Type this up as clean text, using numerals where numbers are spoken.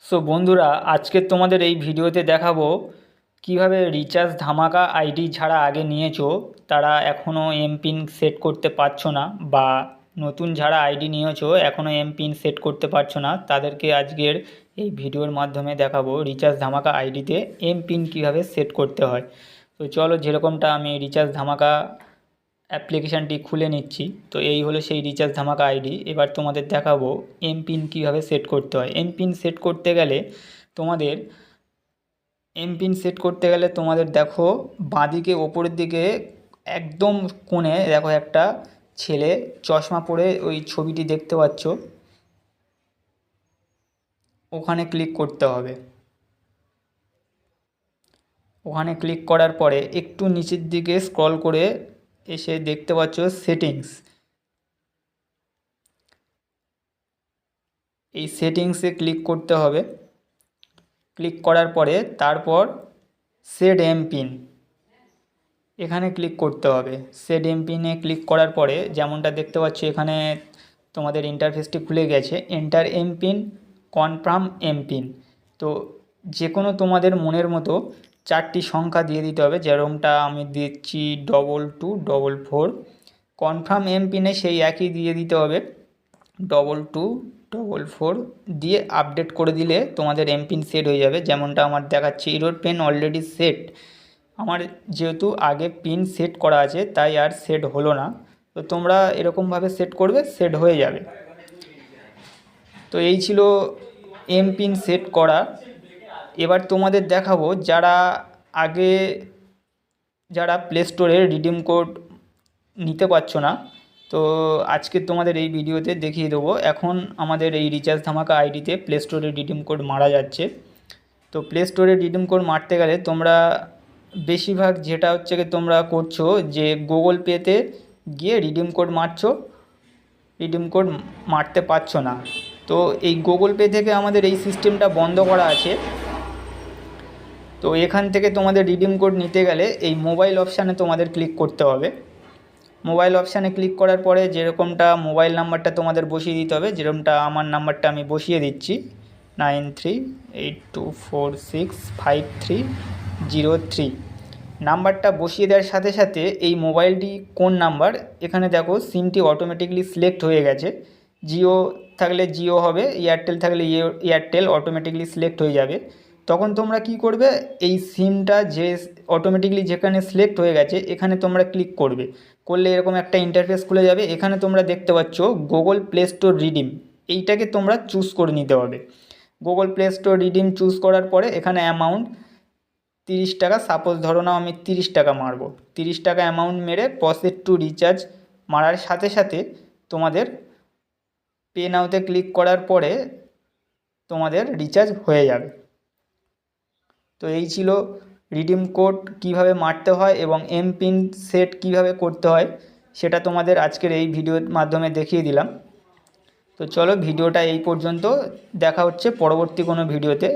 So বন্ধুরা, আজকে তোমাদের এই ভিডিওতে দেখাবো কিভাবে রিচার্জ ধামাকা আইডি ছাড়া আগে নিয়েছো তারা এখনও এমপিন সেট করতে পারছো না, বা নতুন যারা আইডি নিয়েছো এখনও এমপিন সেট করতে পারছো না, তাদেরকে আজকের এই ভিডিওর মাধ্যমে দেখাবো রিচার্জ ধামাকা আইডিতে এমপিন কিভাবে সেট করতে হয়। তো চলো, যেরকমটা আমি রিচার্জ ধামাকা অ্যাপ্লিকেশানটি খুলে নিচ্ছি। তো এই হলো সেই রিচার্জ ধামাকা আইডি। এবার তোমাদের দেখাবো এমপিন কীভাবে সেট করতে হয়। এমপিন সেট করতে গেলে তোমাদের দেখো বাঁদিকে ওপরের দিকে একদম কোণে দেখো একটা ছেলে চশমা পরে ওই ছবিটি দেখতে পাচ্ছ, ওখানে ক্লিক করতে হবে। ওখানে ক্লিক করার পরে একটু নিচের দিকে স্ক্রল করে এসে দেখতে পাচ্ছ সেটিংস। এই সেটিংসে ক্লিক করতে হবে। ক্লিক করার পরে তারপর সেট এমপিন, এখানে ক্লিক করতে হবে। সেট এমপিনে ক্লিক করার পরে যেমনটা দেখতে পাচ্ছ এখানে তোমাদের ইন্টারফেসটি খুলে গেছে। Enter MPIN, confirm MPIN. তো যে কোনো তোমাদের মনের মতো 4টি সংখ্যা দিয়ে দিতে হবে, যেরকমটা আমি দিচ্ছি 2244। কনফার্ম এমপিনে সেই একই দিয়ে দিতে হবে 2244 দিয়ে আপডেট করে দিলে তোমাদের এমপিন সেট হয়ে যাবে। যেমনটা আমার দেখাচ্ছে ইউর পিন অলরেডি সেট। আমার যেহেতু আগে পিন সেট করা আছে তাই আর সেট হলো না। তো তোমরা এরকমভাবে সেট করবে, সেট হয়ে যাবে। তো এই ছিল এমপিন সেট করা। এবার তোমাদের দেখাবো যারা প্লে স্টোরে রিডিম কোড নিতে পারছো না। তো আজকে তোমাদের এই ভিডিওতে দেখিয়ে দেবো এখন আমাদের এই রিচার্জ ধামাকা আইডিতে প্লে স্টোরে রিডিম কোড মারা যাচ্ছে। তো প্লে স্টোরে রিডিম কোড মারতে গেলে তোমরা বেশিরভাগ যেটা হচ্ছে কি তোমরা করছো যে গুগল পেতে গিয়ে রিডিম কোড মারছো, রিডিম কোড মারতে পারছো না। তো এই গুগল পে থেকে আমাদের এই সিস্টেমটা বন্ধ করা আছে। তো এখান থেকে তোমাদের রিডিম কোড নিতে গেলে এই মোবাইল অপশানে তোমাদের ক্লিক করতে হবে। মোবাইল অপশানে ক্লিক করার পরে যেরকমটা মোবাইল নাম্বারটা তোমাদের বসিয়ে দিতে হবে, যেরকমটা আমার নাম্বারটা আমি বসিয়ে দিচ্ছি 9382465303। নাম্বারটা বসিয়ে দেওয়ার সাথে সাথে এই মোবাইলটি কোন নাম্বার এখানে দেখো সিমটি অটোমেটিকলি সিলেক্ট হয়ে গেছে। জিও থাকলে জিও হবে, এয়ারটেল থাকলে এয়ারটেল অটোমেটিকলি সিলেক্ট হয়ে যাবে। তখন তোমরা কি করবে, এই সিমটা যে অটোমেটিকলি যেখানে সিলেক্ট হয়ে গেছে এখানে তোমরা ক্লিক করবে। করলে এরকম একটা ইন্টারফেস খুলে যাবে। এখানে তোমরা দেখতে পাচ্ছ গুগল প্লে স্টোর রিডিম, এইটাকে তোমরা চুজ করে নিতে হবে। Google play store redeem choose করার পরে এখানে অ্যামাউন্ট 30 টাকা, সাপোজ ধরো না আমি 30 টাকা মারবো। 30 টাকা অ্যামাউন্ট মেরে প্রসেস টু রিচার্জ মারার সাথে সাথে তোমাদের পে নাওতে ক্লিক করার পরে তোমাদের রিচার্জ হয়ে যাবে। তো এই ছিল রিডিম কোড কিভাবে মারতে হয় এবং এমপিন সেট কিভাবে করতে হয়, সেটা তোমাদের আজকের এই ভিডিওর মাধ্যমে দেখিয়ে দিলাম। তো চলো, ভিডিওটা এই পর্যন্ত। দেখা হচ্ছে পরবর্তী কোনো ভিডিওতে।